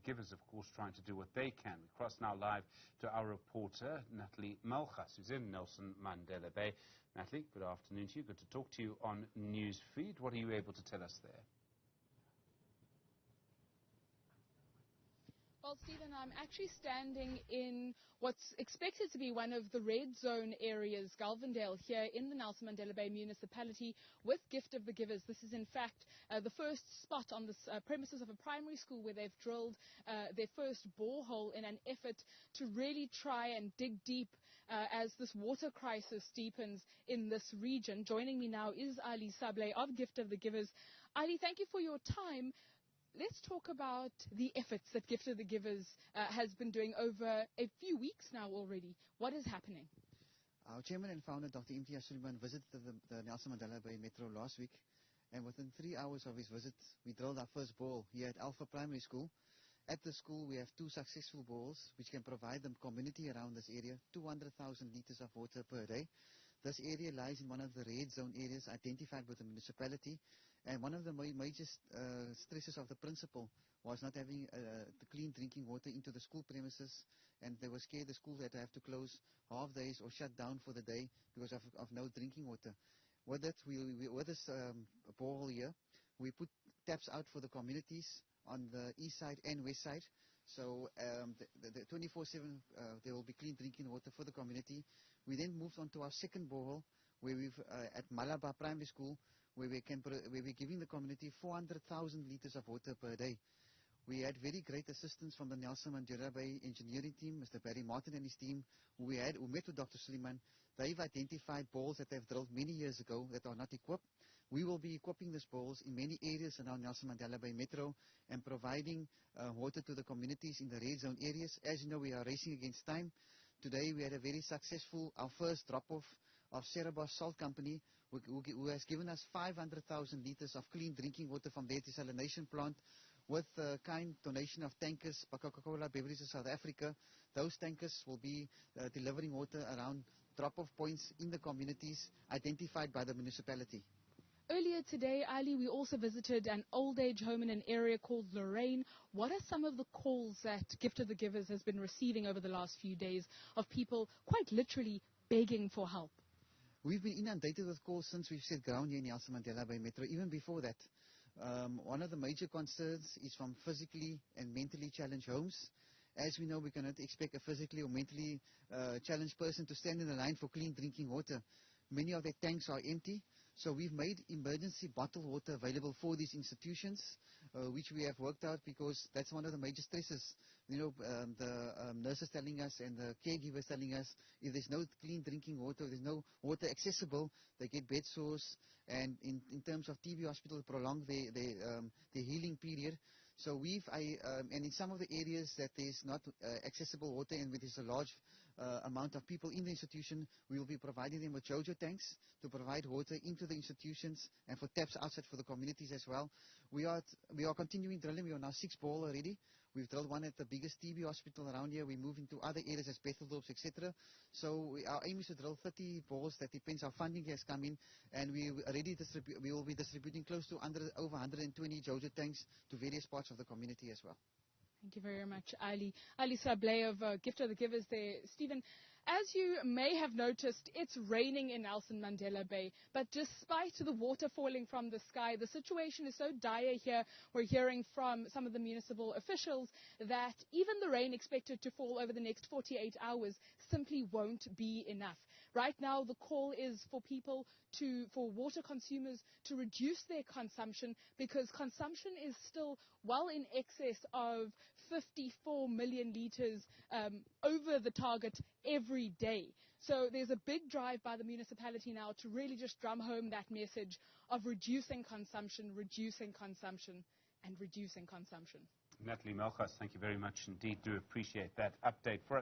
Givers, of course, trying to do what they can. We cross now live to our reporter, Natalie Malgas, who's in Nelson Mandela Bay. Natalie, good afternoon to you. Good to talk to you on Newsfeed. What are you able to tell us there? Well, Stephen, I'm actually standing in what's expected to be one of the red zone areas, Galvindale, here in the Nelson Mandela Bay municipality with Gift of the Givers. This is, in fact, the first spot on the premises of a primary school where they've drilled their first borehole in an effort to really try and dig deep as this water crisis deepens in this region. Joining me now is Ali Sablé of Gift of the Givers. Ali, thank you for your time. Let's talk about the efforts that Gift of the Givers has been doing over a few weeks now already. What is happening? Our chairman and founder, Dr. Imtiaz Suleiman, visited the Nelson Mandela Bay Metro last week, and within 3 hours of his visit, we drilled our first borehole here at Alpha Primary School. At the school, we have 2 successful boreholes, which can provide the community around this area 200,000 litres of water per day. This area lies in one of the red zone areas identified with the municipality, and one of the major stresses of the principal was not having the clean drinking water into the school premises, and they were scared the school had to have to close half days or shut down for the day because of no drinking water. With that, with this borehole here, we put taps out for the communities on the east side and west side. So the 24/7 there will be clean drinking water for the community. We then moved on to our second borehole, where we've at Malaba Primary School, where we're giving the community 400,000 litres of water per day. We had very great assistance from the Nelson Mandela Bay engineering team, Mr. Barry Martin and his team, who met with Dr. Suleiman. They've identified boreholes that they've drilled many years ago that are not equipped. We will be equipping these boreholes in many areas around Nelson Mandela Bay Metro and providing water to the communities in the red zone areas. As you know, we are racing against time. Today we had a very successful, our first drop-off of Cerebos Salt Company, who has given us 500,000 litres of clean drinking water from their desalination plant with a kind donation of tankers by Coca-Cola Beverages South Africa. Those tankers will be delivering water around drop-off points in the communities identified by the municipality. Earlier today, Ali, we also visited an old age home in an area called Lorraine. What are some of the calls that Gift of the Givers has been receiving over the last few days of people quite literally begging for help? We've been inundated with calls since we've set ground here in Nelson Mandela Bay Metro, even before that. One of the major concerns is from physically and mentally challenged homes. As we know, we cannot expect a physically or mentally challenged person to stand in the line for clean drinking water. Many of their tanks are empty, so we've made emergency bottled water available for these institutions, which we have worked out because that's one of the major stresses. You know, the nurses telling us and the caregivers telling us if there's no clean drinking water, if there's no water accessible, they get bed sores, and in terms of TB hospital, prolong their healing period. So and in some of the areas that there's not accessible water and where there's a large amount of people in the institution, we will be providing them with JoJo tanks to provide water into the institutions and for taps outside for the communities as well. We are continuing drilling. We are now 6 boreholes already. We've drilled one at the biggest TB hospital around here. We move into other areas as Betheldorps, etc. So our aim is to drill 30 boreholes. That depends how funding has come in, and we will be distributing close to over 120 JoJo tanks to various parts of the community as well. Thank you very much, Ali. Ali Sablé of Gift of the Givers there. Stephen, as you may have noticed, it's raining in Nelson Mandela Bay, but despite the water falling from the sky, the situation is so dire here. We're hearing from some of the municipal officials that even the rain expected to fall over the next 48 hours simply won't be enough. Right now, the call is for for water consumers to reduce their consumption, because consumption is still well in excess of 54 million litres over the target every day. So there's a big drive by the municipality now to really just drum home that message of reducing consumption, and reducing consumption. Natalie Malgas, thank you very much indeed. Do appreciate that update for us.